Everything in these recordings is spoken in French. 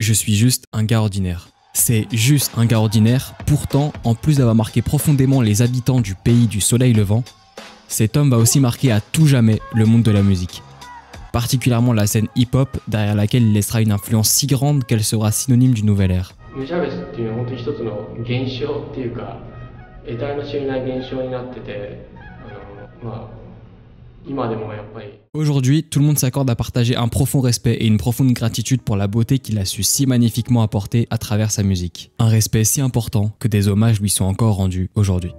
Je suis juste un gars ordinaire. C'est juste un gars ordinaire, pourtant, en plus d'avoir marqué profondément les habitants du pays du soleil levant, cet homme va aussi marquer à tout jamais le monde de la musique. Particulièrement la scène hip-hop, derrière laquelle il laissera une influence si grande qu'elle sera synonyme d'une nouvelle ère. Aujourd'hui, tout le monde s'accorde à partager un profond respect et une profonde gratitude pour la beauté qu'il a su si magnifiquement apporter à travers sa musique. Un respect si important que des hommages lui sont encore rendus aujourd'hui.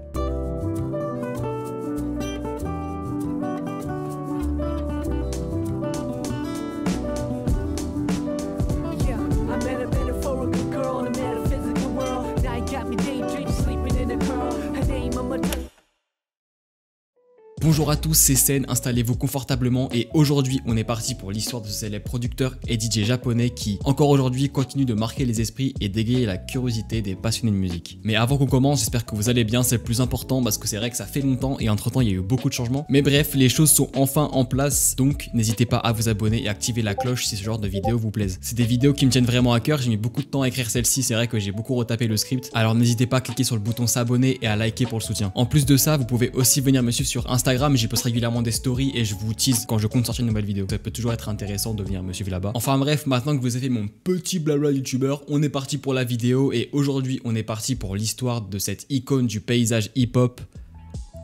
Bonjour à tous, c'est Sen, installez-vous confortablement et aujourd'hui on est parti pour l'histoire de ce célèbre producteur et DJ japonais qui, encore aujourd'hui, continue de marquer les esprits et d'égayer la curiosité des passionnés de musique. Mais avant qu'on commence, j'espère que vous allez bien, c'est le plus important parce que c'est vrai que ça fait longtemps et entre temps il y a eu beaucoup de changements. Mais bref, les choses sont enfin en place, donc n'hésitez pas à vous abonner et activer la cloche si ce genre de vidéos vous plaisent. C'est des vidéos qui me tiennent vraiment à cœur, j'ai mis beaucoup de temps à écrire celle-ci, c'est vrai que j'ai beaucoup retapé le script, alors n'hésitez pas à cliquer sur le bouton s'abonner et à liker pour le soutien. En plus de ça, vous pouvez aussi venir me suivre sur Instagram, j'y poste régulièrement des stories et je vous tease quand je compte sortir une nouvelle vidéo. Ça peut toujours être intéressant de venir me suivre là-bas. Enfin bref, maintenant que vous avez fait mon petit blabla youtubeur, on est parti pour la vidéo et aujourd'hui on est parti pour l'histoire de cette icône du paysage hip-hop,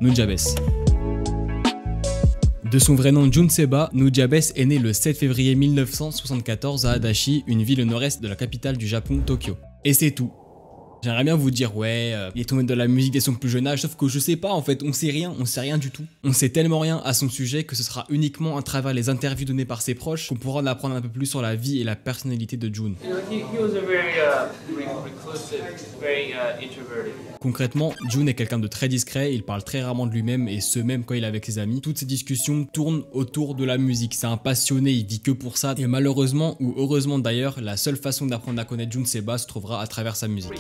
Nujabes. De son vrai nom Jun Seba, Nujabes est né le 7 février 1974 à Adachi, une ville au nord-est de la capitale du Japon, Tokyo. Et c'est tout. J'aimerais bien vous dire ouais, il est tombé dans la musique dès son plus jeune âge, sauf que je sais pas en fait, on sait rien du tout. On sait tellement rien à son sujet que ce sera uniquement à travers les interviews données par ses proches qu'on pourra en apprendre un peu plus sur la vie et la personnalité de Jun. Concrètement, Jun est quelqu'un de très discret, il parle très rarement de lui-même et ce même quand il est avec ses amis. Toutes ces discussions tournent autour de la musique, c'est un passionné, il vit que pour ça et malheureusement ou heureusement d'ailleurs, la seule façon d'apprendre à connaître Jun Seba se trouvera à travers sa musique.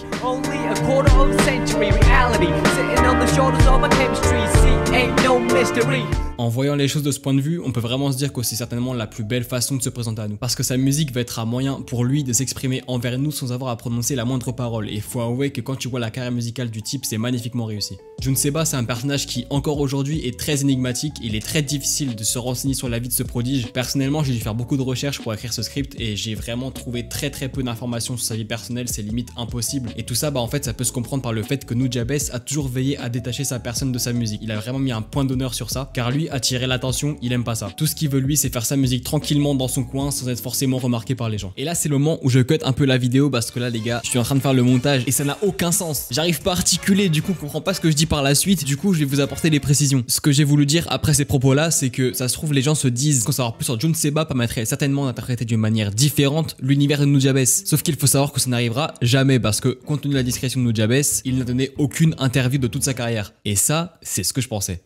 En voyant les choses de ce point de vue, on peut vraiment se dire que c'est certainement la plus belle façon de se présenter à nous. Parce que sa musique va être un moyen pour lui de s'exprimer envers nous sans avoir à prononcer la moindre parole. Et il faut avouer que quand tu vois la carrière musicale du type, c'est magnifiquement réussi. Jun Seba, c'est un personnage qui, encore aujourd'hui, est très énigmatique. Il est très difficile de se renseigner sur la vie de ce prodige. Personnellement, j'ai dû faire beaucoup de recherches pour écrire ce script et j'ai vraiment trouvé très peu d'informations sur sa vie personnelle, c'est limite impossible. Et tout ça, en fait, ça peut se comprendre par le fait que Nujabes a toujours veillé à détacher sa personne de sa musique. Il a vraiment mis un point d'honneur sur ça, car lui, attirer l'attention, il aime pas ça. Tout ce qu'il veut lui, c'est faire sa musique tranquillement dans son coin sans être forcément remarqué par les gens. Et là, c'est le moment où je cut un peu la vidéo parce que là, les gars, je suis en train de faire le montage et ça n'a aucun sens. J'arrive pas à articuler, du coup, on comprend pas ce que je dis par la suite. Du coup, je vais vous apporter des précisions. Ce que j'ai voulu dire après ces propos-là, c'est que ça se trouve, les gens se disent qu'en savoir plus sur Jun Seba permettrait certainement d'interpréter d'une manière différente l'univers de Nujabes. Sauf qu'il faut savoir que ça n'arrivera jamais parce que, compte tenu de la discrétion de Nujabes, il n'a donné aucune interview de toute sa carrière. Et ça, c'est ce que je pensais.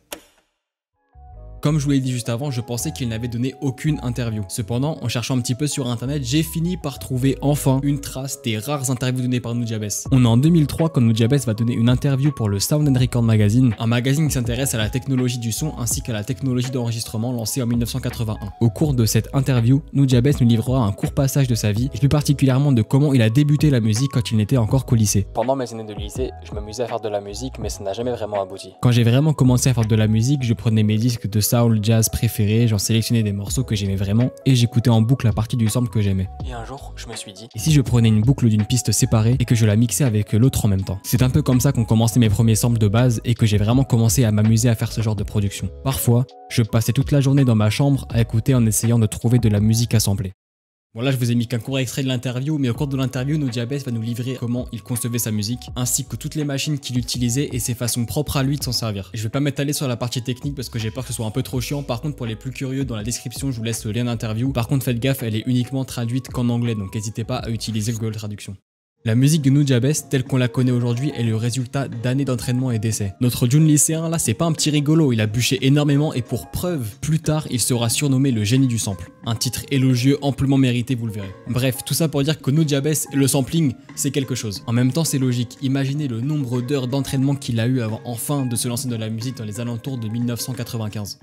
Comme je vous l'ai dit juste avant, je pensais qu'il n'avait donné aucune interview. Cependant, en cherchant un petit peu sur internet, j'ai fini par trouver enfin une trace des rares interviews données par Nujabes. On est en 2003 quand Nujabes va donner une interview pour le Sound & Record Magazine, un magazine qui s'intéresse à la technologie du son ainsi qu'à la technologie d'enregistrement lancée en 1981. Au cours de cette interview, Nujabes nous livrera un court passage de sa vie et plus particulièrement de comment il a débuté la musique quand il n'était encore qu'au lycée. Pendant mes années de lycée, je m'amusais à faire de la musique mais ça n'a jamais vraiment abouti. Quand j'ai vraiment commencé à faire de la musique, je prenais mes disques de soul, jazz préférés, j'en sélectionnais des morceaux que j'aimais vraiment et j'écoutais en boucle la partie du sample que j'aimais. Et un jour, je me suis dit, et si je prenais une boucle d'une piste séparée et que je la mixais avec l'autre en même temps? C'est un peu comme ça qu'ont commencé mes premiers samples de base et que j'ai vraiment commencé à m'amuser à faire ce genre de production. Parfois, je passais toute la journée dans ma chambre à écouter en essayant de trouver de la musique à sampler. Bon là je vous ai mis qu'un court extrait de l'interview, mais au cours de l'interview, Nujabes va nous livrer comment il concevait sa musique, ainsi que toutes les machines qu'il utilisait et ses façons propres à lui de s'en servir. Et je vais pas m'étaler sur la partie technique parce que j'ai peur que ce soit un peu trop chiant, par contre pour les plus curieux, dans la description je vous laisse le lien d'interview. Par contre faites gaffe, elle est uniquement traduite qu'en anglais, donc n'hésitez pas à utiliser Google Traduction. La musique de Nujabes, telle qu'on la connaît aujourd'hui, est le résultat d'années d'entraînement et d'essais. Notre Jun lycéen là, c'est pas un petit rigolo, il a bûché énormément et pour preuve, plus tard, il sera surnommé le génie du sample. Un titre élogieux, amplement mérité, vous le verrez. Bref, tout ça pour dire que Nujabes et le sampling, c'est quelque chose. En même temps, c'est logique. Imaginez le nombre d'heures d'entraînement qu'il a eu avant enfin de se lancer dans la musique dans les alentours de 1995.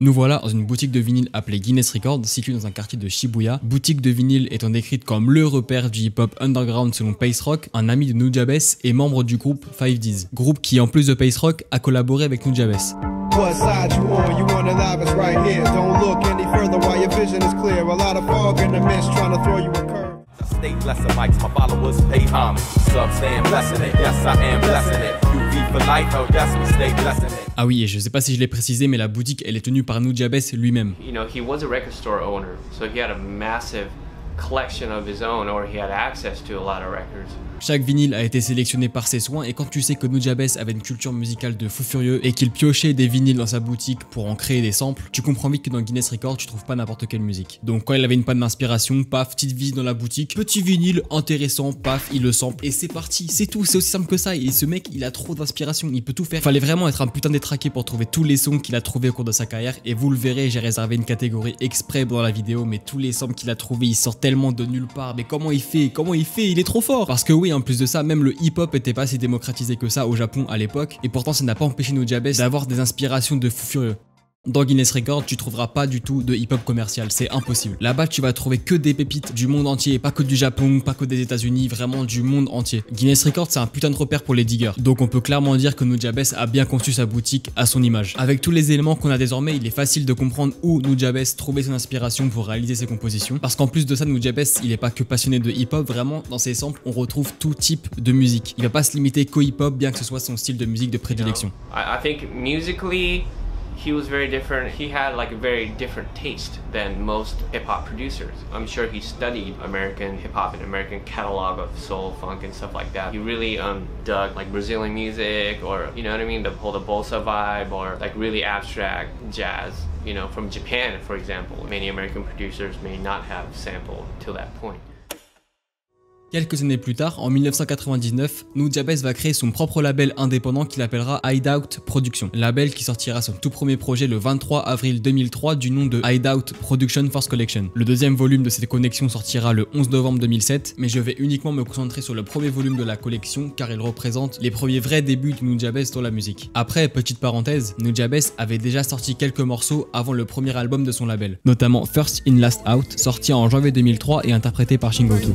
Nous voilà dans une boutique de vinyle appelée Guinness Records, située dans un quartier de Shibuya. Boutique de vinyle étant décrite comme le repère du hip-hop underground selon Pace Rock, un ami de Nujabes et membre du groupe 5Ds. Groupe qui, en plus de Pace Rock, a collaboré avec Nujabes. Ah oui, et je sais pas si je l'ai précisé, mais la boutique elle est tenue par Nujabes lui-même. You know, he was a record store owner, so he had a massive collection of his own, or he had access to a lot of records. Chaque vinyle a été sélectionné par ses soins et quand tu sais que Nujabes avait une culture musicale de fou furieux et qu'il piochait des vinyles dans sa boutique pour en créer des samples, tu comprends vite que dans Guinness Records tu trouves pas n'importe quelle musique. Donc quand il avait une panne d'inspiration, paf, petite visite dans la boutique, petit vinyle intéressant, paf, il le sample et c'est parti, c'est tout, c'est aussi simple que ça. Et ce mec il a trop d'inspiration, il peut tout faire. Fallait vraiment être un putain détraqué pour trouver tous les sons qu'il a trouvés au cours de sa carrière et vous le verrez, j'ai réservé une catégorie exprès dans la vidéo, mais tous les samples qu'il a trouvés ils sortent tellement de nulle part. Mais comment il fait, il est trop fort. Parce que oui, en plus de ça, même le hip-hop était pas si démocratisé que ça au Japon à l'époque, et pourtant ça n'a pas empêché Nujabes d'avoir des inspirations de fou furieux. Dans Guinness Records, tu trouveras pas du tout de hip-hop commercial, c'est impossible. Là-bas, tu vas trouver que des pépites du monde entier, pas que du Japon, pas que des États-Unis, vraiment du monde entier. Guinness Records, c'est un putain de repère pour les diggers. Donc on peut clairement dire que Nujabes a bien conçu sa boutique à son image. Avec tous les éléments qu'on a désormais, il est facile de comprendre où Nujabes trouvait son inspiration pour réaliser ses compositions. Parce qu'en plus de ça, Nujabes, il est pas que passionné de hip-hop, vraiment, dans ses samples, on retrouve tout type de musique. Il va pas se limiter qu'au hip-hop, bien que ce soit son style de musique de prédilection. I think musically, he was very different. He had like a very different taste than most hip-hop producers. I'm sure he studied American hip-hop and American catalog of soul, funk and stuff like that. He really dug like Brazilian music, or you know what I mean, the whole bossa vibe, or like really abstract jazz, you know, from Japan for example. Many American producers may not have sampled to that point. Quelques années plus tard, en 1999, Nujabes va créer son propre label indépendant qu'il appellera Hideout Productions. Label qui sortira son tout premier projet le 23 avril 2003 du nom de Hideout Production First Collection. Le deuxième volume de cette collection sortira le 11 novembre 2007, mais je vais uniquement me concentrer sur le premier volume de la collection car il représente les premiers vrais débuts de Nujabes dans la musique. Après, petite parenthèse, Nujabes avait déjà sorti quelques morceaux avant le premier album de son label, notamment First In Last Out, sorti en janvier 2003 et interprété par Shingo2.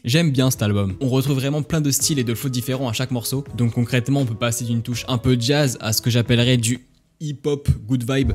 J'aime bien cet album, on retrouve vraiment plein de styles et de flows différents à chaque morceau, donc concrètement on peut passer d'une touche un peu jazz à ce que j'appellerais du hip-hop good vibe.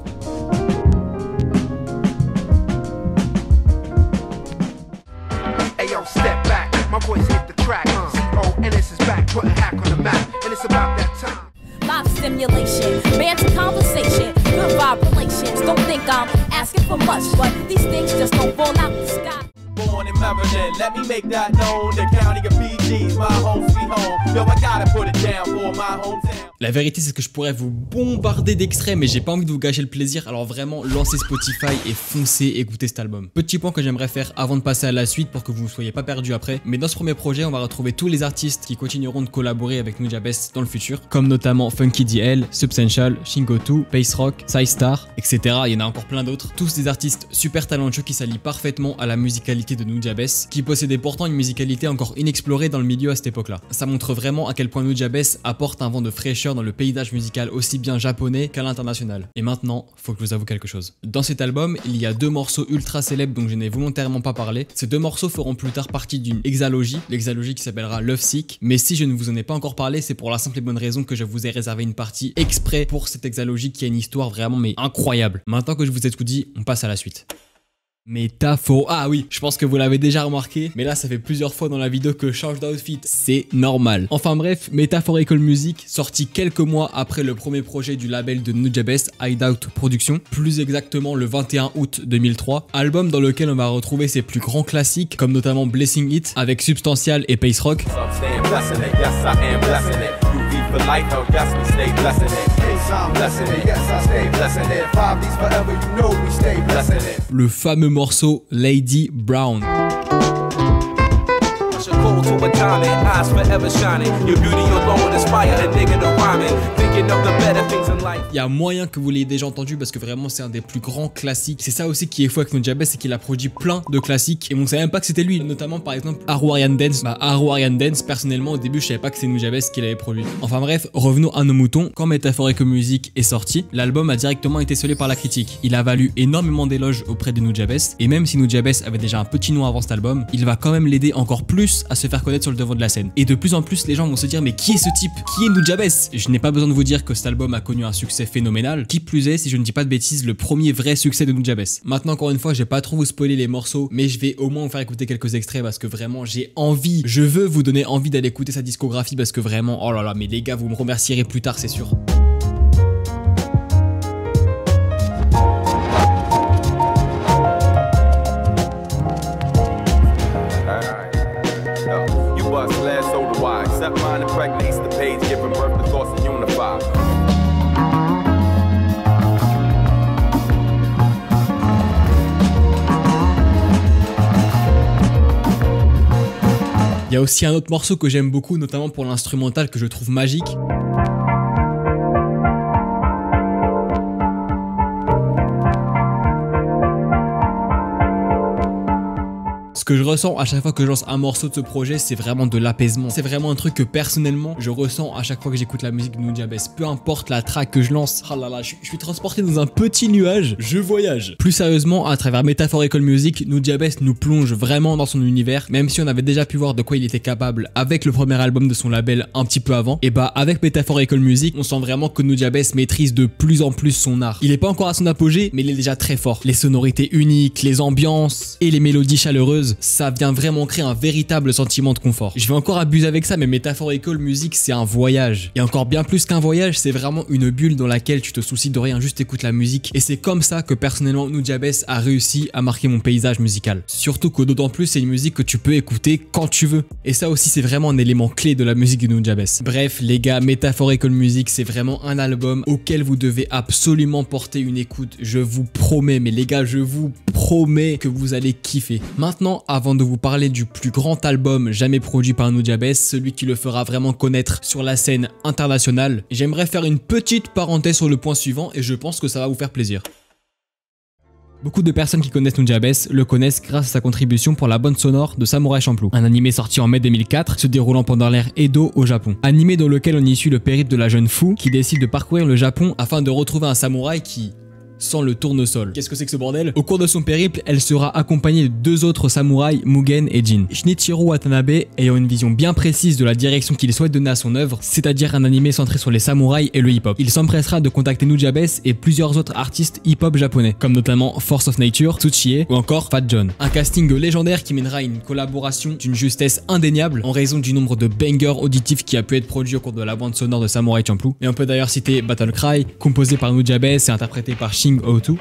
Stimulation, banter conversation, good vibrations. Don't think I'm asking for much, but these things just don't fall out the sky. Born in Maryland, let me make that known. The county of PG's my home sweet home. Yo, I gotta put it down for my hometown. La vérité c'est que je pourrais vous bombarder d'extraits mais j'ai pas envie de vous gâcher le plaisir, alors vraiment lancez Spotify et foncez écouter cet album. Petit point que j'aimerais faire avant de passer à la suite pour que vous ne soyez pas perdus après, mais dans ce premier projet on va retrouver tous les artistes qui continueront de collaborer avec Nujabes dans le futur, comme notamment Funky DL, Substantial, Shingo2, Pace Rock, Psystar, etc. Il y en a encore plein d'autres, tous des artistes super talentueux qui s'allient parfaitement à la musicalité de Nujabes, qui possédait pourtant une musicalité encore inexplorée dans le milieu à cette époque-là. Ça montre vraiment à quel point Nujabes apporte un vent de fraîcheur dans le paysage musical aussi bien japonais qu'à l'international. Et maintenant, faut que je vous avoue quelque chose. Dans cet album, il y a deux morceaux ultra célèbres dont je n'ai volontairement pas parlé. Ces deux morceaux feront plus tard partie d'une hexalogie, l'hexalogie qui s'appellera Love Sick, mais si je ne vous en ai pas encore parlé, c'est pour la simple et bonne raison que je vous ai réservé une partie exprès pour cette hexalogie qui a une histoire vraiment mais incroyable. Maintenant que je vous ai tout dit, on passe à la suite. Métaphore. Ah oui, je pense que vous l'avez déjà remarqué, mais là ça fait plusieurs fois dans la vidéo que je change d'outfit, c'est normal. Enfin bref, Metaphorical Music, sorti quelques mois après le premier projet du label de Nujabes, Hideout Productions, plus exactement le 21 août 2003, album dans lequel on va retrouver ses plus grands classiques, comme notamment Blessing It, avec Substantial et Pace Rock. Le fameux morceau Lady Brown. Il y a moyen que vous l'ayez déjà entendu parce que vraiment c'est un des plus grands classiques. C'est ça aussi qui est fou avec Nujabes, c'est qu'il a produit plein de classiques et on savait même pas que c'était lui, notamment par exemple Haruarian Dance. Haruarian Dance, personnellement au début je savais pas que c'est Nujabes qui l'avait produit. Enfin bref, revenons à nos moutons. Quand Metaphorical Music est sorti, l'album a directement été salué par la critique. Il a valu énormément d'éloges auprès de Nujabes et même si Nujabes avait déjà un petit nom avant cet album, il va quand même l'aider encore plus à se faire connaître sur le devant de la scène. Et de plus en plus les gens vont se dire mais qui est ce type? Qui est Nujabes? Je n'ai pas besoin de vous dire que cet album a connu un succès phénoménal. Qui plus est, si je ne dis pas de bêtises, le premier vrai succès de Nujabes. Maintenant encore une fois, je vais pas trop vous spoiler les morceaux, mais je vais au moins vous faire écouter quelques extraits parce que vraiment j'ai envie, je veux vous donner envie d'aller écouter sa discographie parce que vraiment, oh là là, mais les gars, vous me remercierez plus tard, c'est sûr. Il y a aussi un autre morceau que j'aime beaucoup, notamment pour l'instrumental que je trouve magique. Ce que je ressens à chaque fois que je lance un morceau de ce projet, c'est vraiment de l'apaisement. C'est vraiment un truc que personnellement, je ressens à chaque fois que j'écoute la musique de Nujabes. Peu importe la track que je lance, oh là là, je suis transporté dans un petit nuage, je voyage. Plus sérieusement, à travers Metaphorical Music, Nujabes nous plonge vraiment dans son univers, même si on avait déjà pu voir de quoi il était capable avec le premier album de son label un petit peu avant. Et bah avec Metaphorical Music, on sent vraiment que Nujabes maîtrise de plus en plus son art. Il est pas encore à son apogée, mais il est déjà très fort. Les sonorités uniques, les ambiances et les mélodies chaleureuses, ça vient vraiment créer un véritable sentiment de confort. Je vais encore abuser avec ça, mais Metaphorical Music, c'est un voyage. Et encore bien plus qu'un voyage, c'est vraiment une bulle dans laquelle tu te soucies de rien, juste écoute la musique. Et c'est comme ça que personnellement Nujabes a réussi à marquer mon paysage musical. Surtout que d'autant plus c'est une musique que tu peux écouter quand tu veux. Et ça aussi c'est vraiment un élément clé de la musique de Nujabes. Bref les gars, Metaphorical Music c'est vraiment un album auquel vous devez absolument porter une écoute. Je vous promets, mais les gars je vous promets que vous allez kiffer. Maintenant, avant de vous parler du plus grand album jamais produit par Nujabes, celui qui le fera vraiment connaître sur la scène internationale, j'aimerais faire une petite parenthèse sur le point suivant et je pense que ça va vous faire plaisir. Beaucoup de personnes qui connaissent Nujabes le connaissent grâce à sa contribution pour la bande sonore de Samurai Champloo, un animé sorti en mai 2004 se déroulant pendant l'ère Edo au Japon. Animé dans lequel on y suit le périple de la jeune fou qui décide de parcourir le Japon afin de retrouver un samouraï qui sans le tournesol. Qu'est-ce que c'est que ce bordel? Au cours de son périple, elle sera accompagnée de deux autres samouraïs, Mugen et Jin. Shinichiro Watanabe ayant une vision bien précise de la direction qu'il souhaite donner à son œuvre, c'est-à-dire un animé centré sur les samouraïs et le hip-hop. Il s'empressera de contacter Nujabes et plusieurs autres artistes hip-hop japonais, comme notamment Force of Nature, Tsuchiya ou encore Fat John. Un casting légendaire qui mènera à une collaboration d'une justesse indéniable en raison du nombre de bangers auditifs qui a pu être produit au cours de la bande sonore de Samurai Champloo. Et on peut d'ailleurs citer Battle Cry, composé par Nujabes et interprété par Shin O2.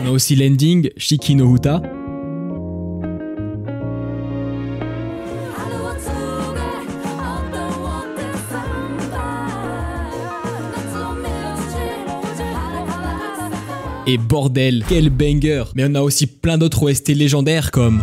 On a aussi l'ending Shiki no Uta. Et bordel, quel banger! Mais on a aussi plein d'autres OST légendaires comme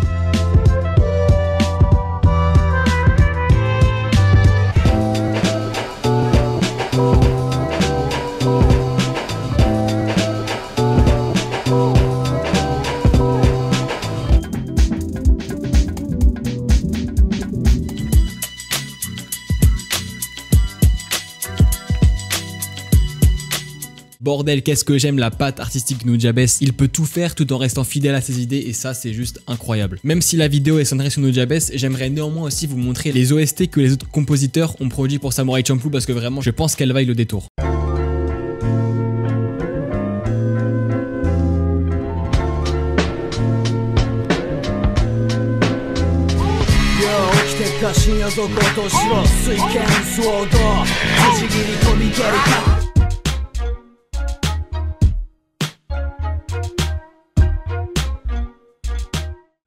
bordel, qu'est-ce que j'aime la patte artistique de Nujabes. Il peut tout faire tout en restant fidèle à ses idées et ça c'est juste incroyable. Même si la vidéo est centrée sur Nujabes, j'aimerais néanmoins aussi vous montrer les OST que les autres compositeurs ont produits pour Samurai Champloo parce que vraiment je pense qu'elle vaille le détour.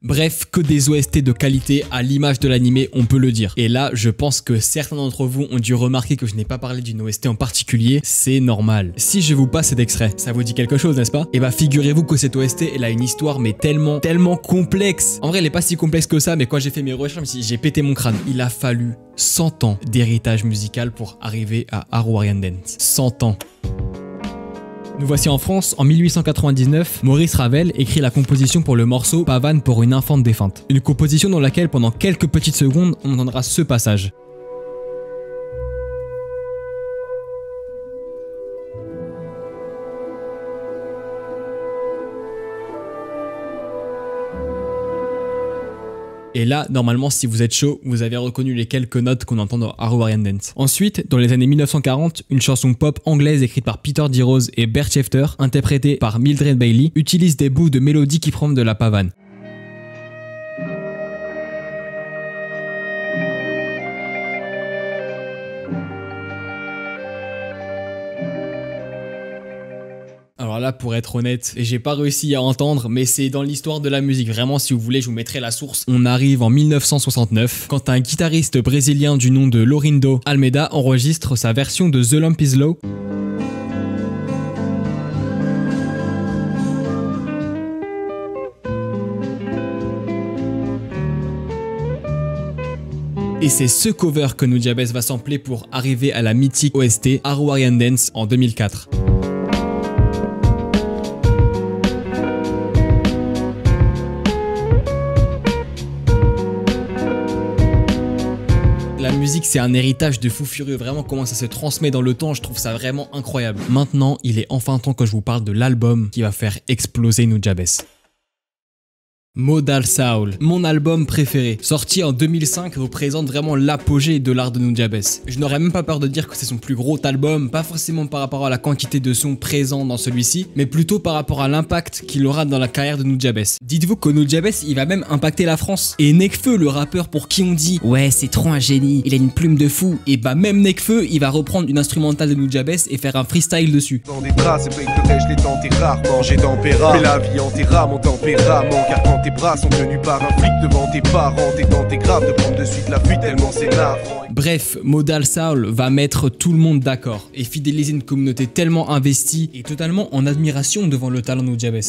Bref, que des OST de qualité à l'image de l'animé, on peut le dire. Et là, je pense que certains d'entre vous ont dû remarquer que je n'ai pas parlé d'une OST en particulier, c'est normal. Si je vous passe cet extrait, ça vous dit quelque chose, n'est-ce pas? Et bah figurez-vous que cette OST, elle a une histoire mais tellement complexe. En vrai, elle est pas si complexe que ça, mais quand j'ai fait mes recherches, j'ai pété mon crâne. Il a fallu 100 ans d'héritage musical pour arriver à Haruarian Dance. 100 ans. Nous voici en France, en 1899, Maurice Ravel écrit la composition pour le morceau Pavane pour une infante défunte. Une composition dans laquelle pendant quelques petites secondes, on entendra ce passage. Et là, normalement, si vous êtes chaud, vous avez reconnu les quelques notes qu'on entend dans Haruarian Dance. Ensuite, dans les années 1940, une chanson pop anglaise écrite par Peter D. Rose et Bert Schefter, interprétée par Mildred Bailey, utilise des bouts de mélodies qui proviennent de la pavane. Alors là, pour être honnête, j'ai pas réussi à entendre, mais c'est dans l'histoire de la musique. Vraiment, si vous voulez, je vous mettrai la source. On arrive en 1969, quand un guitariste brésilien du nom de Laurindo Almeida enregistre sa version de The Lamp is Low. Et c'est ce cover que Nujabes va sampler pour arriver à la mythique OST Haruarian Dance en 2004. La musique, c'est un héritage de fou furieux, vraiment comment ça se transmet dans le temps, je trouve ça vraiment incroyable. Maintenant, il est enfin temps que je vous parle de l'album qui va faire exploser Nujabes. Modal Soul, mon album préféré, sorti en 2005, représente vraiment l'apogée de l'art de Nujabes. Je n'aurais même pas peur de dire que c'est son plus gros album, pas forcément par rapport à la quantité de sons présents dans celui-ci, mais plutôt par rapport à l'impact qu'il aura dans la carrière de Nujabes. Dites-vous que Nujabes, il va même impacter la France. Et Nekfeu, le rappeur pour qui on dit « Ouais, c'est trop un génie, il a une plume de fou », et bah même Nekfeu, il va reprendre une instrumentale de Nujabes et faire un freestyle dessus. Dans des bras, c'est vrai que je l'ai tenté rarement, j'ai tempéra. Mais la vie enterra mon tempérament, car quand tes bras sont tenus par un flic devant tes parents, t'es tenté grave de prendre de suite la fuite tellement c'est navrant. Bref, Modal Soul va mettre tout le monde d'accord et fidéliser une communauté tellement investie et totalement en admiration devant le talent de Nujabes.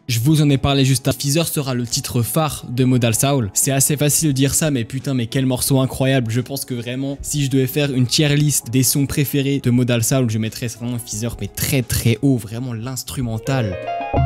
Je vous en ai parlé juste à Feather sera le titre phare de Modal Soul. C'est assez facile de dire ça, mais putain, mais quel morceau incroyable. Je pense que vraiment, si je devais faire une tier list des sons préférés de Modal Soul, je mettrais vraiment Feather, mais très haut, vraiment l'instrumental.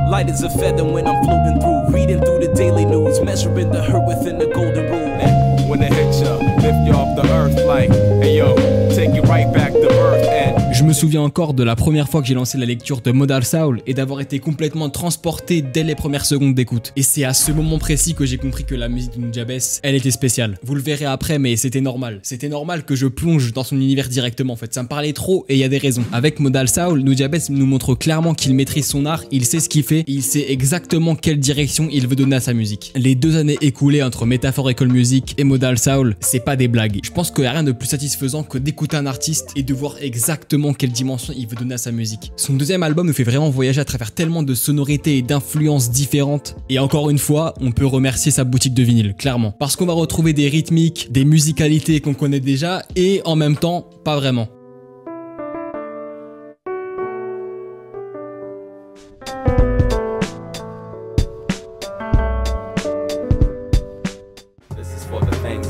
Light as a feather when I'm floating through, reading through the daily news, measuring the hurt within the golden rule. And when it hits ya, lift you off the earth like, hey yo, take you right back to earth. And je me souviens encore de la première fois que j'ai lancé la lecture de Modal Soul et d'avoir été complètement transporté dès les premières secondes d'écoute. Et c'est à ce moment précis que j'ai compris que la musique de Nujabes, elle était spéciale. Vous le verrez après, mais c'était normal. C'était normal que je plonge dans son univers directement en fait. Ça me parlait trop et il y a des raisons. Avec Modal Soul, Nujabes nous montre clairement qu'il maîtrise son art, il sait ce qu'il fait et il sait exactement quelle direction il veut donner à sa musique. Les 2 années écoulées entre Metaphorical Music et Modal Soul, c'est pas des blagues. Je pense qu'il n'y a rien de plus satisfaisant que d'écouter un artiste et de voir exactement quelle dimension il veut donner à sa musique. Son deuxième album nous fait vraiment voyager à travers tellement de sonorités et d'influences différentes. Et encore une fois, on peut remercier sa boutique de vinyle, clairement. Parce qu'on va retrouver des rythmiques, des musicalités qu'on connaît déjà et en même temps, pas vraiment.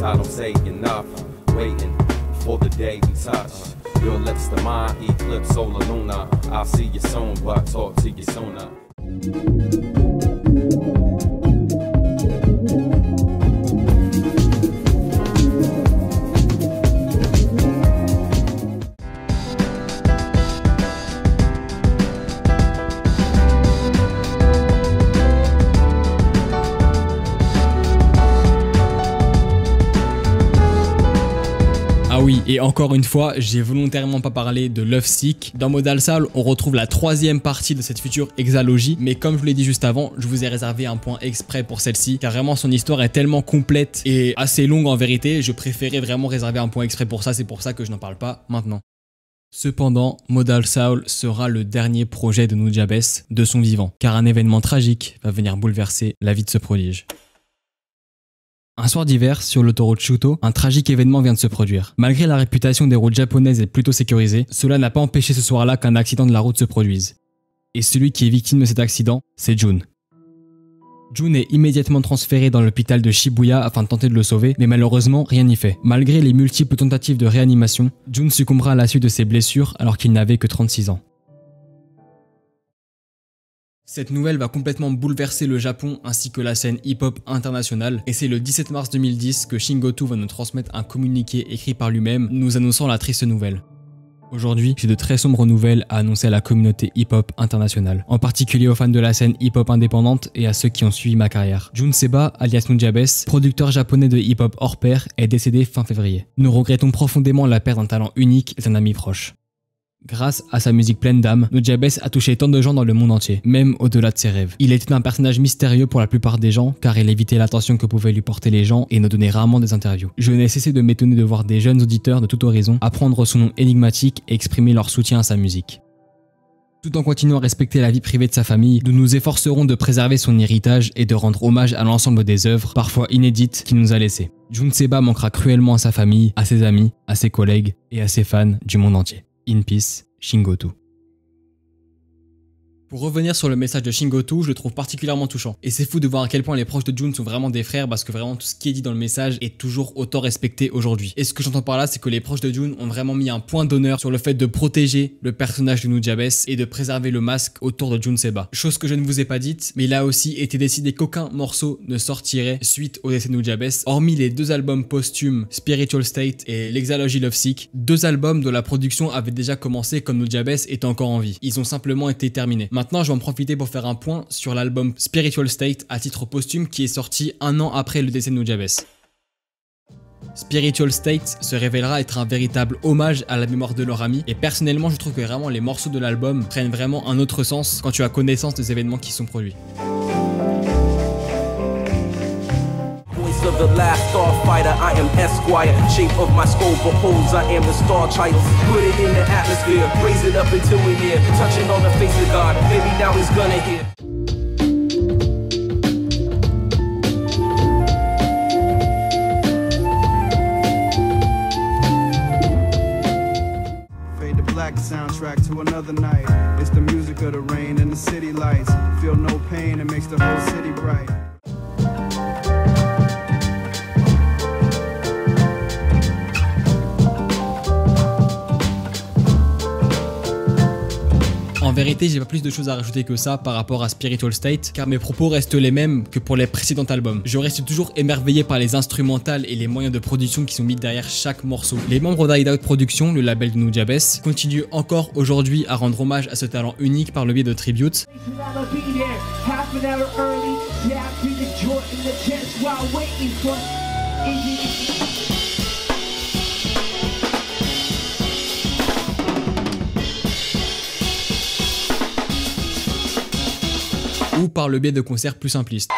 I don't say enough, waiting for the day we touch. Your lips to mine, eclipse solar lunar. I'll see you soon, but talk to you sooner. Oui, et encore une fois, j'ai volontairement pas parlé de Love Sick. Dans Modal Soul, on retrouve la 3e partie de cette future hexalogie, mais comme je vous l'ai dit juste avant, je vous ai réservé un point exprès pour celle-ci, car vraiment son histoire est tellement complète et assez longue en vérité, je préférais vraiment réserver un point exprès pour ça, c'est pour ça que je n'en parle pas maintenant. Cependant, Modal Soul sera le dernier projet de Nujabes de son vivant, car un événement tragique va venir bouleverser la vie de ce prodige. Un soir d'hiver, sur l'autoroute Shuto, un tragique événement vient de se produire. Malgré la réputation des routes japonaises être plutôt sécurisée, cela n'a pas empêché ce soir-là qu'un accident de la route se produise. Et celui qui est victime de cet accident, c'est Jun. Jun est immédiatement transféré dans l'hôpital de Shibuya afin de tenter de le sauver, mais malheureusement, rien n'y fait. Malgré les multiples tentatives de réanimation, Jun succombera à la suite de ses blessures alors qu'il n'avait que 36 ans. Cette nouvelle va complètement bouleverser le Japon ainsi que la scène hip-hop internationale, et c'est le 17 mars 2010 que Shingoku va nous transmettre un communiqué écrit par lui-même nous annonçant la triste nouvelle. Aujourd'hui, j'ai de très sombres nouvelles à annoncer à la communauté hip-hop internationale, en particulier aux fans de la scène hip-hop indépendante et à ceux qui ont suivi ma carrière. Jun Seba, alias Nujabes, producteur japonais de hip-hop hors pair, est décédé fin février. Nous regrettons profondément la perte d'un talent unique et d'un ami proche. Grâce à sa musique pleine d'âme, Nujabes a touché tant de gens dans le monde entier, même au-delà de ses rêves. Il était un personnage mystérieux pour la plupart des gens, car il évitait l'attention que pouvaient lui porter les gens et ne donnait rarement des interviews. Je n'ai cessé de m'étonner de voir des jeunes auditeurs de tout horizon apprendre son nom énigmatique et exprimer leur soutien à sa musique. Tout en continuant à respecter la vie privée de sa famille, nous nous efforcerons de préserver son héritage et de rendre hommage à l'ensemble des œuvres, parfois inédites, qu'il nous a laissées. Jun Seba manquera cruellement à sa famille, à ses amis, à ses collègues et à ses fans du monde entier. In peace, Shingoku. Pour revenir sur le message de Shingoku, je le trouve particulièrement touchant. Et c'est fou de voir à quel point les proches de Jun sont vraiment des frères, parce que vraiment tout ce qui est dit dans le message est toujours autant respecté aujourd'hui. Et ce que j'entends par là, c'est que les proches de Jun ont vraiment mis un point d'honneur sur le fait de protéger le personnage de Nujabes et de préserver le masque autour de Jun Seba. Chose que je ne vous ai pas dite, mais il a aussi été décidé qu'aucun morceau ne sortirait suite au décès de Nujabes, hormis les 2 albums posthumes Spiritual State et L'Exalogy Lovesick, 2 albums dont la production avait déjà commencé quand Nujabes était encore en vie. Ils ont simplement été terminés. Maintenant, je vais en profiter pour faire un point sur l'album Spiritual State à titre posthume qui est sorti 1 an après le décès de Nujabes. Spiritual State se révélera être un véritable hommage à la mémoire de leur ami, et personnellement je trouve que vraiment les morceaux de l'album prennent vraiment un autre sens quand tu as connaissance des événements qui sont produits. Of the last starfighter, I am Esquire. Shape of my skull beholds, I am the star child. Put it in the atmosphere, raise it up until we're near. Touching on the face of God, maybe now he's gonna hear. Fade to black soundtrack to another night. It's the music of the rain and the city lights. Feel no pain, it makes the whole city bright. En vérité, j'ai pas plus de choses à rajouter que ça par rapport à Spiritual State, car mes propos restent les mêmes que pour les précédents albums. Je reste toujours émerveillé par les instrumentales et les moyens de production qui sont mis derrière chaque morceau. Les membres d'Hideout Productions, le label de Nujabes, continuent encore aujourd'hui à rendre hommage à ce talent unique par le biais de tributes. Ou par le biais de concerts plus simplistes.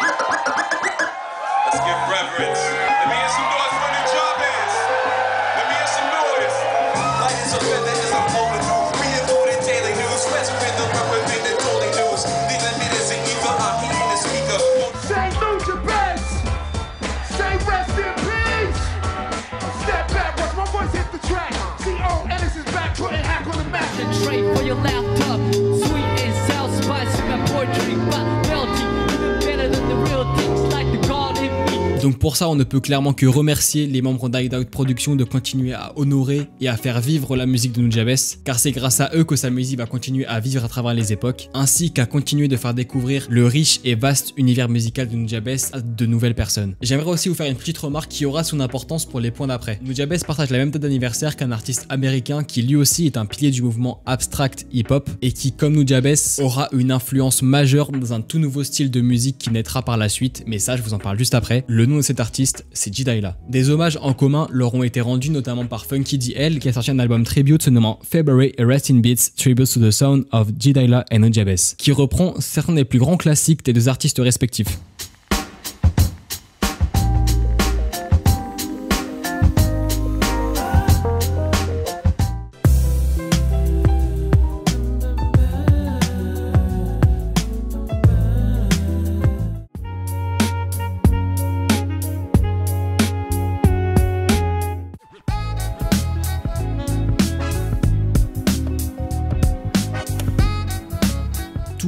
Donc pour ça, on ne peut clairement que remercier les membres d'Hideout Productions de continuer à honorer et à faire vivre la musique de Nujabes, car c'est grâce à eux que sa musique va continuer à vivre à travers les époques, ainsi qu'à continuer de faire découvrir le riche et vaste univers musical de Nujabes à de nouvelles personnes. J'aimerais aussi vous faire une petite remarque qui aura son importance pour les points d'après. Nujabes partage la même date d'anniversaire qu'un artiste américain qui lui aussi est un pilier du mouvement abstract hip-hop et qui, comme Nujabes, aura une influence majeure dans un tout nouveau style de musique qui naîtra par la suite, mais ça je vous en parle juste après. Le nom de cet artiste, c'est J-Dilla. Des hommages en commun leur ont été rendus notamment par Funky DL qui a sorti un album tribute se nommant February A Rest in Beats Tribute to the Sound of J-Dilla and Nujabes, qui reprend certains des plus grands classiques des 2 artistes respectifs.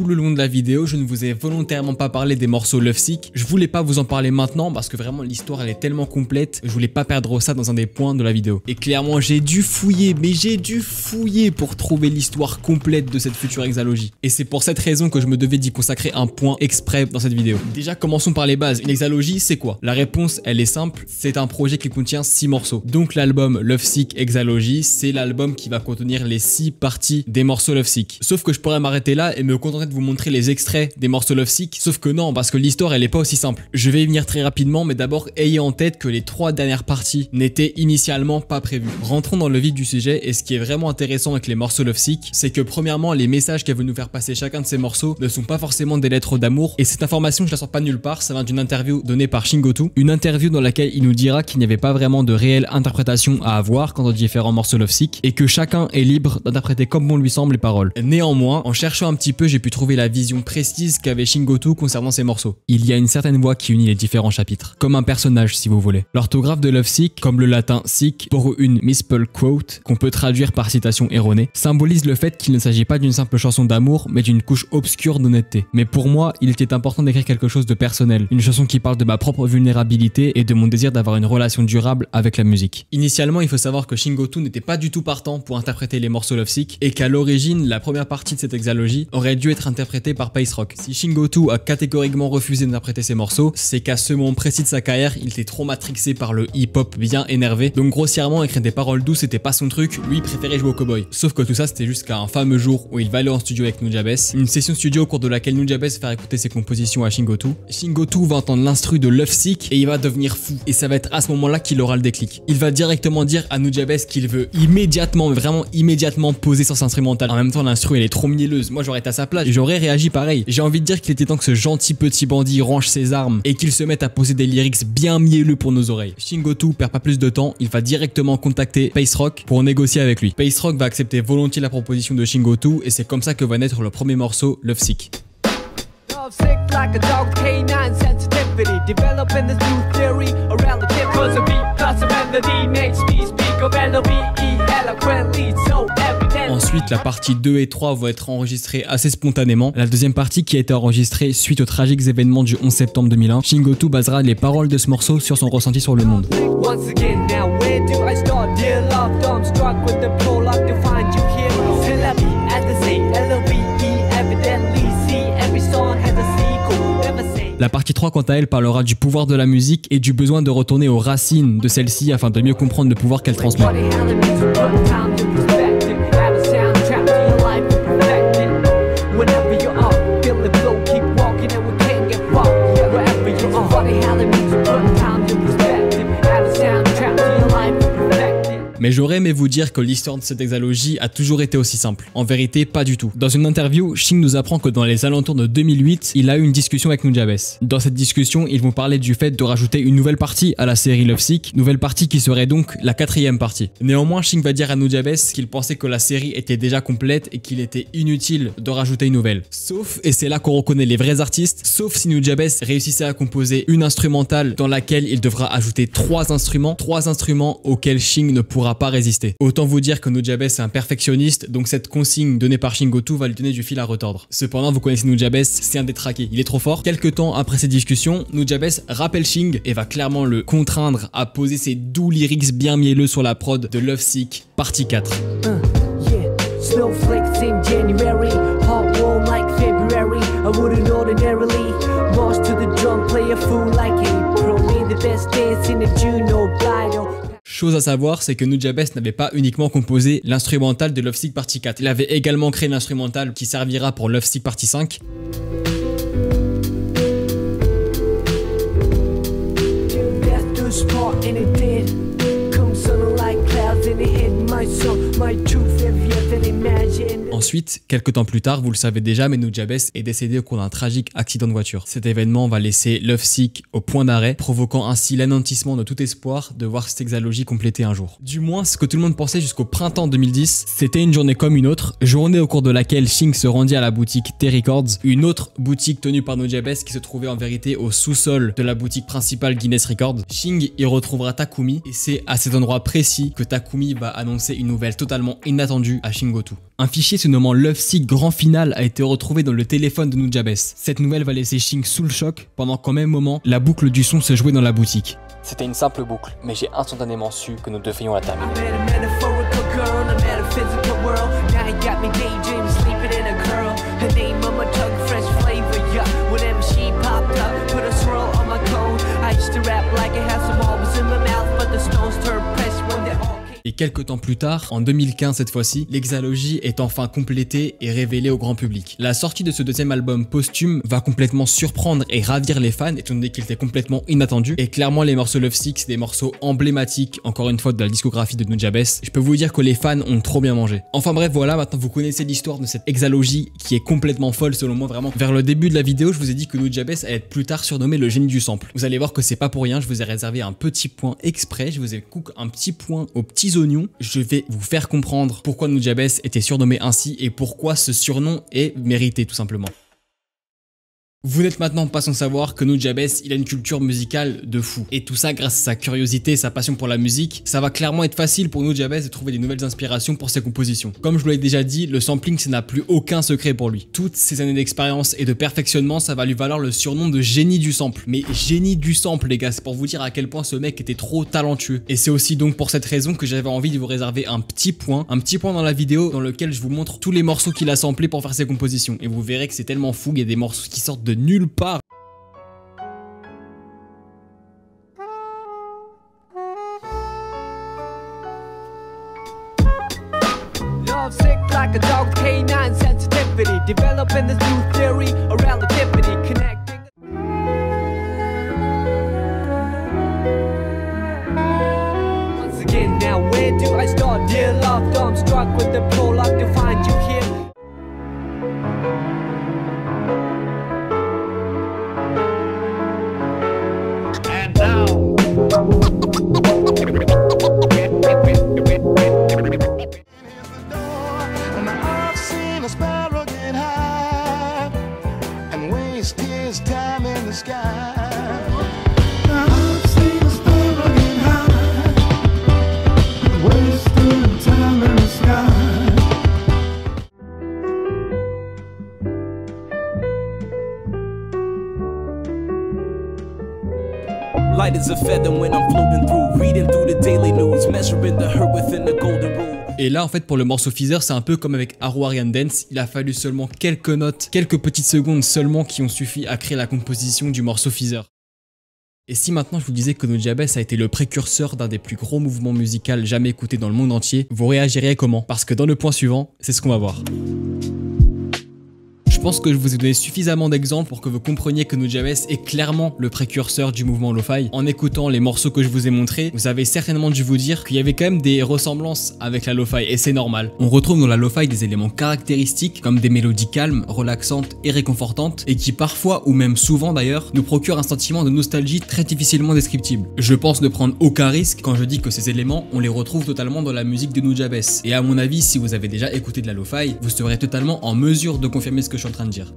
le long de la vidéo, je ne vous ai volontairement pas parlé des morceaux Lovesick. Je voulais pas vous en parler maintenant parce que vraiment l'histoire elle est tellement complète, je voulais pas perdre ça dans un des points de la vidéo. Et clairement j'ai dû fouiller, mais j'ai dû fouiller pour trouver l'histoire complète de cette future hexalogie. Et c'est pour cette raison que je me devais d'y consacrer un point exprès dans cette vidéo. Déjà commençons par les bases, une hexalogie c'est quoi? La réponse elle est simple, c'est un projet qui contient 6 morceaux. Donc l'album Lovesick Hexalogy, c'est l'album qui va contenir les 6 parties des morceaux Lovesick. Sauf que je pourrais m'arrêter là et me contenter de vous montrer les extraits des morceaux Lovesick, sauf que non, parce que l'histoire elle est pas aussi simple. Je vais y venir très rapidement, mais d'abord ayez en tête que les 3 dernières parties n'étaient initialement pas prévues. Rentrons dans le vif du sujet, et ce qui est vraiment intéressant avec les morceaux Lovesick, c'est que premièrement les messages qu'elle veut nous faire passer chacun de ces morceaux ne sont pas forcément des lettres d'amour, et cette information je la sors pas nulle part, ça vient d'une interview donnée par Shingotu, une interview dans laquelle il nous dira qu'il n'y avait pas vraiment de réelle interprétation à avoir quant aux différents morceaux Lovesick, et que chacun est libre d'interpréter comme bon lui semble les paroles. Néanmoins, en cherchant un petit peu, j'ai pu trouver la vision précise qu'avait Shingotu concernant ces morceaux. Il y a une certaine voix qui unit les différents chapitres, comme un personnage si vous voulez. L'orthographe de Lovesick, comme le latin sick pour une misspelled quote, qu'on peut traduire par citation erronée, symbolise le fait qu'il ne s'agit pas d'une simple chanson d'amour, mais d'une couche obscure d'honnêteté. Mais pour moi, il était important d'écrire quelque chose de personnel, une chanson qui parle de ma propre vulnérabilité et de mon désir d'avoir une relation durable avec la musique. Initialement, il faut savoir que Shingotu n'était pas du tout partant pour interpréter les morceaux Lovesick, et qu'à l'origine, la première partie de cette hexalogie aurait dû être interprétée par Pace Rock. Si Shingotu a catégoriquement refusé d'interpréter ces morceaux, c'est qu'à ce moment précis de sa carrière, il était trop matrixé par le hip-hop bien énervé, donc grossièrement écrire des paroles douces c'était pas son truc, lui il préférait jouer au cowboy. Sauf que tout ça c'était jusqu'à un fameux jour où il va aller en studio avec Nujabes, une session studio au cours de laquelle Nujabes va faire écouter ses compositions à Shingotu. Shingotu va entendre l'instru de Lovesick et il va devenir fou, et ça va être à ce moment là qu'il aura le déclic. Il va directement dire à Nujabes qu'il veut immédiatement, mais vraiment immédiatement poser son instrumental. En même temps l'instru elle est trop mielleuse, moi j'aurais été à sa place, j'aurais réagi pareil. J'ai envie de dire qu'il était temps que ce gentil petit bandit range ses armes et qu'il se mette à poser des lyrics bien mielleux pour nos oreilles. Shingotu perd pas plus de temps, il va directement contacter Pace Rock pour négocier avec lui. Pace Rock va accepter volontiers la proposition de Shingotu et c'est comme ça que va naître le premier morceau, Lovesick. Sick like a dog, canine sensitivity. Developing this new theory, a relative. Cause a beat plus a melody makes me speak of L-O-V-E eloquently, so evident. Ensuite, la partie 2 et 3 vont être enregistrées assez spontanément. La deuxième partie qui a été enregistrée suite aux tragiques événements du 11 septembre 2001, Shingotu basera les paroles de ce morceau sur son ressenti sur le monde. Once again, now where do I start? Dear love, I'm struck with the prologue to find you here. Tel Aviv, as they say, L-O-V-E evidently see every song has a sequel. Never say. La partie 3 quant à elle parlera du pouvoir de la musique et du besoin de retourner aux racines de celle-ci afin de mieux comprendre le pouvoir qu'elle transmet. Mais j'aurais aimé vous dire que l'histoire de cette hexalogie a toujours été aussi simple. En vérité, pas du tout. Dans une interview, Shing nous apprend que dans les alentours de 2008, il a eu une discussion avec Nujabes. Dans cette discussion, ils vont parler du fait de rajouter une nouvelle partie à la série Lovesick, nouvelle partie qui serait donc la 4e partie. Néanmoins, Shing va dire à Nujabes qu'il pensait que la série était déjà complète et qu'il était inutile de rajouter une nouvelle. Sauf, et c'est là qu'on reconnaît les vrais artistes, sauf si Nujabes réussissait à composer une instrumentale dans laquelle il devra ajouter 3 instruments auxquels Shing ne pourra pas résister. Autant vous dire que Nujabes est un perfectionniste, donc cette consigne donnée par Shingotu va lui donner du fil à retordre. Cependant, vous connaissez Nujabes, c'est un détraqué, il est trop fort. Quelques temps après ces discussions, Nujabes rappelle Shing et va clairement le contraindre à poser ses doux lyrics bien mielleux sur la prod de Lovesick, partie 4. Snowflakes in January, hot warm like February. I wouldn't ordinarily march to the drum, play a fool like April. Me the best dance in the Juno Blido. Chose à savoir, c'est que Nujabes n'avait pas uniquement composé l'instrumental de Lovesick partie 4. Il avait également créé l'instrumental qui servira pour Lovesick partie 5. Ensuite, quelques temps plus tard, vous le savez déjà, mais Nujabes est décédé au cours d'un tragique accident de voiture. Cet événement va laisser Lovesick au point d'arrêt, provoquant ainsi l'anéantissement de tout espoir de voir cette hexalogie complétée un jour. Du moins, ce que tout le monde pensait jusqu'au printemps 2010, c'était une journée comme une autre, journée au cours de laquelle Shing se rendit à la boutique T-Records, une autre boutique tenue par Nujabes qui se trouvait en vérité au sous-sol de la boutique principale Guinness Records. Shing y retrouvera Takumi, et c'est à cet endroit précis que Takumi va annoncer une nouvelle totalement inattendue à Shingotu. Un fichier se se nommant Love Sick Grand Final a été retrouvé dans le téléphone de Nujabes. Cette nouvelle va laisser Shinks sous le choc pendant qu'en même moment, la boucle du son se jouait dans la boutique. C'était une simple boucle, mais j'ai instantanément su que nous devions la terminer. Et quelques temps plus tard, en 2015 cette fois-ci, l'exalogie est enfin complétée et révélée au grand public. La sortie de ce deuxième album posthume va complètement surprendre et ravir les fans, étant donné qu'il était complètement inattendu. Et clairement, les morceaux Love Sick, c'est des morceaux emblématiques, encore une fois, de la discographie de Nujabes. Je peux vous dire que les fans ont trop bien mangé. Enfin bref, voilà, maintenant vous connaissez l'histoire de cette exalogie qui est complètement folle selon moi, vraiment. Vers le début de la vidéo, je vous ai dit que Nujabes allait être plus tard surnommé le génie du sample. Vous allez voir que c'est pas pour rien, je vous ai réservé un petit point exprès, je vous ai coupé un petit point aux petits oignons. Je vais vous faire comprendre pourquoi Nujabes était surnommé ainsi et pourquoi ce surnom est mérité tout simplement. Vous n'êtes maintenant pas sans savoir que Nujabes, il a une culture musicale de fou. Et tout ça grâce à sa curiosité, sa passion pour la musique. Ça va clairement être facile pour Nujabes de trouver des nouvelles inspirations pour ses compositions. Comme je vous l'ai déjà dit, le sampling, ça n'a plus aucun secret pour lui. Toutes ces années d'expérience et de perfectionnement, ça va lui valoir le surnom de génie du sample. Mais génie du sample, les gars, c'est pour vous dire à quel point ce mec était trop talentueux. Et c'est aussi donc pour cette raison que j'avais envie de vous réserver un petit point dans la vidéo dans lequel je vous montre tous les morceaux qu'il a samplés pour faire ses compositions. Et vous verrez que c'est tellement fou, il y a des morceaux qui sortent de nulle part. Love sick like a dog with canine sensitivity, developing this new theory of relativity, connecting. Once again, now where do I start? Dear love, I'm struck with the prologue to find you here. Light as a feather when I'm floating through, reading through the daily news, measuring the hurt within the golden rule. Et là en fait pour le morceau Feather, c'est un peu comme avec Haruarian Dance, il a fallu seulement quelques notes, quelques petites secondes seulement qui ont suffi à créer la composition du morceau Feather. Et si maintenant je vous disais que Nujabes a été le précurseur d'un des plus gros mouvements musicaux jamais écoutés dans le monde entier, vous réagiriez comment? Parce que dans le point suivant, c'est ce qu'on va voir. Je pense que je vous ai donné suffisamment d'exemples pour que vous compreniez que Nujabes est clairement le précurseur du mouvement lo-fi. En écoutant les morceaux que je vous ai montrés, vous avez certainement dû vous dire qu'il y avait quand même des ressemblances avec la lo-fi et c'est normal. On retrouve dans la lo-fi des éléments caractéristiques comme des mélodies calmes, relaxantes et réconfortantes et qui parfois ou même souvent d'ailleurs nous procurent un sentiment de nostalgie très difficilement descriptible. Je pense ne prendre aucun risque quand je dis que ces éléments on les retrouve totalement dans la musique de Nujabes et à mon avis si vous avez déjà écouté de la lo-fi, vous serez totalement en mesure de confirmer ce que je suis en train de dire.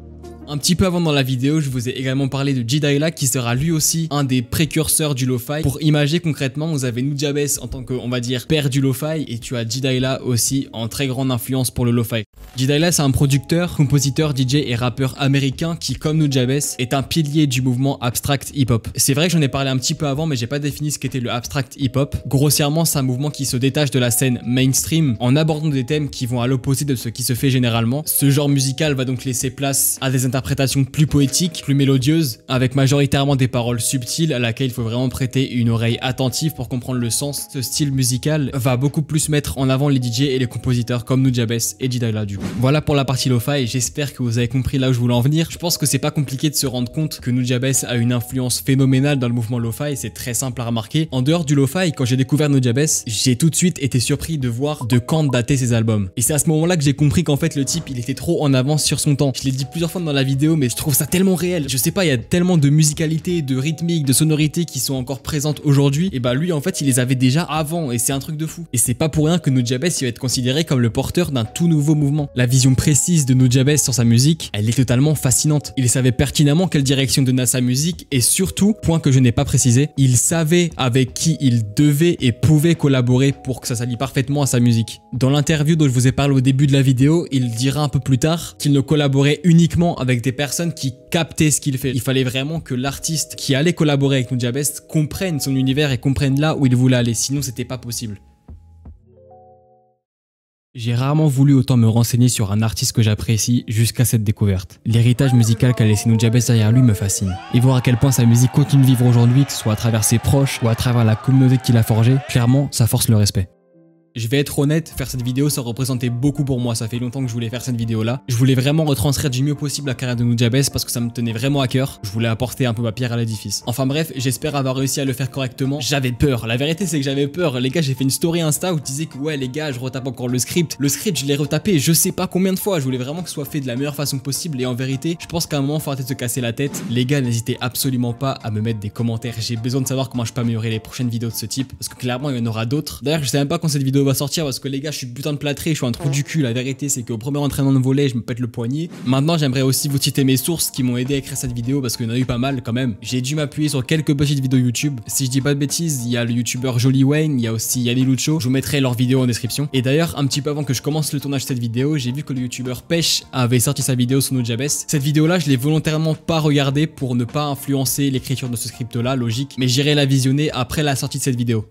Un petit peu avant dans la vidéo, je vous ai également parlé de J-Dilla qui sera lui aussi un des précurseurs du lo-fi. Pour imager concrètement, vous avez Nujabes en tant que, on va dire, père du lo-fi et tu as J-Dilla aussi en très grande influence pour le lo-fi. J-Dilla c'est un producteur, compositeur, DJ et rappeur américain qui, comme Nujabes, est un pilier du mouvement abstract hip-hop. C'est vrai que j'en ai parlé un petit peu avant mais j'ai pas défini ce qu'était le abstract hip-hop. Grossièrement, c'est un mouvement qui se détache de la scène mainstream en abordant des thèmes qui vont à l'opposé de ce qui se fait généralement. Ce genre musical va donc laisser place à des interprétations plus poétiques, plus mélodieuses, avec majoritairement des paroles subtiles à laquelle il faut vraiment prêter une oreille attentive pour comprendre le sens. Ce style musical va beaucoup plus mettre en avant les DJ et les compositeurs comme Nujabes et J-Dilla du coup. Voilà pour la partie lo-fi et j'espère que vous avez compris là où je voulais en venir. Je pense que c'est pas compliqué de se rendre compte que Nujabes a une influence phénoménale dans le mouvement lo-fi et c'est très simple à remarquer. En dehors du lo-fi, quand j'ai découvert Nujabes, j'ai tout de suite été surpris de voir de quand dataient ses albums. Et c'est à ce moment-là que j'ai compris qu'en fait le type il était trop en avance sur son temps. Je l'ai dit plusieurs fois dans la vidéo vidéo, mais je trouve ça tellement réel. Je sais pas, il y a tellement de musicalité, de rythmique, de sonorité qui sont encore présentes aujourd'hui. Et bah lui en fait il les avait déjà avant et c'est un truc de fou. Et c'est pas pour rien que Nujabes il va être considéré comme le porteur d'un tout nouveau mouvement. La vision précise de Nujabes sur sa musique, elle est totalement fascinante. Il savait pertinemment quelle direction donner à sa musique et surtout, point que je n'ai pas précisé, il savait avec qui il devait et pouvait collaborer pour que ça s'allie parfaitement à sa musique. Dans l'interview dont je vous ai parlé au début de la vidéo, il dira un peu plus tard qu'il ne collaborait uniquement avec des personnes qui captaient ce qu'il fait. Il fallait vraiment que l'artiste qui allait collaborer avec Nujabes comprenne son univers et comprenne là où il voulait aller, sinon c'était pas possible. J'ai rarement voulu autant me renseigner sur un artiste que j'apprécie jusqu'à cette découverte. L'héritage musical qu'a laissé Nujabes derrière lui me fascine. Et voir à quel point sa musique continue de vivre aujourd'hui, que ce soit à travers ses proches ou à travers la communauté qu'il a forgée, clairement ça force le respect. Je vais être honnête, faire cette vidéo ça représentait beaucoup pour moi, ça fait longtemps que je voulais faire cette vidéo là. Je voulais vraiment retranscrire du mieux possible la carrière de Nujabes parce que ça me tenait vraiment à cœur. Je voulais apporter un peu ma pierre à l'édifice. Enfin bref, j'espère avoir réussi à le faire correctement. J'avais peur, la vérité c'est que j'avais peur. Les gars, j'ai fait une story Insta où je disais que ouais les gars, je retape encore le script. Le script je l'ai retapé je sais pas combien de fois. Je voulais vraiment que ce soit fait de la meilleure façon possible et en vérité, je pense qu'à un moment faut arrêter de se casser la tête. Les gars, n'hésitez absolument pas à me mettre des commentaires. J'ai besoin de savoir comment je peux améliorer les prochaines vidéos de ce type parce que clairement il y en aura d'autres. D'ailleurs, je sais même pas quand cette vidéo va sortir parce que les gars, je suis putain de plâtré, je suis un trou du cul. La vérité c'est qu'au premier entraînement de volley je me pète le poignet. Maintenant j'aimerais aussi vous citer mes sources qui m'ont aidé à écrire cette vidéo parce qu'il y en a eu pas mal quand même. J'ai dû m'appuyer sur quelques petites vidéos YouTube. Si je dis pas de bêtises, il y a le youtubeur Jolly Wayne, il y a aussi Yanni Lucho. Je vous mettrai leurs vidéos en description. Et d'ailleurs un petit peu avant que je commence le tournage de cette vidéo, j'ai vu que le youtubeur Pêche avait sorti sa vidéo sur Nujabes. Cette vidéo là je l'ai volontairement pas regardée pour ne pas influencer l'écriture de ce script là, logique. Mais j'irai la visionner après la sortie de cette vidéo.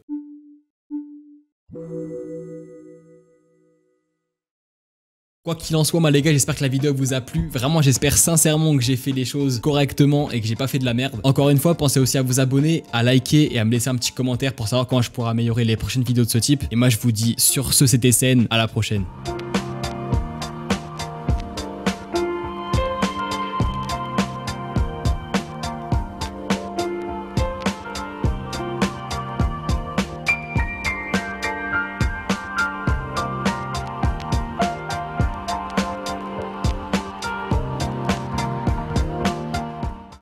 Quoi qu'il en soit, moi les gars, j'espère que la vidéo vous a plu. Vraiment, j'espère sincèrement que j'ai fait les choses correctement et que j'ai pas fait de la merde. Encore une fois, pensez aussi à vous abonner, à liker et à me laisser un petit commentaire pour savoir comment je pourrais améliorer les prochaines vidéos de ce type. Et moi, je vous dis sur ce, c'était SN, à la prochaine.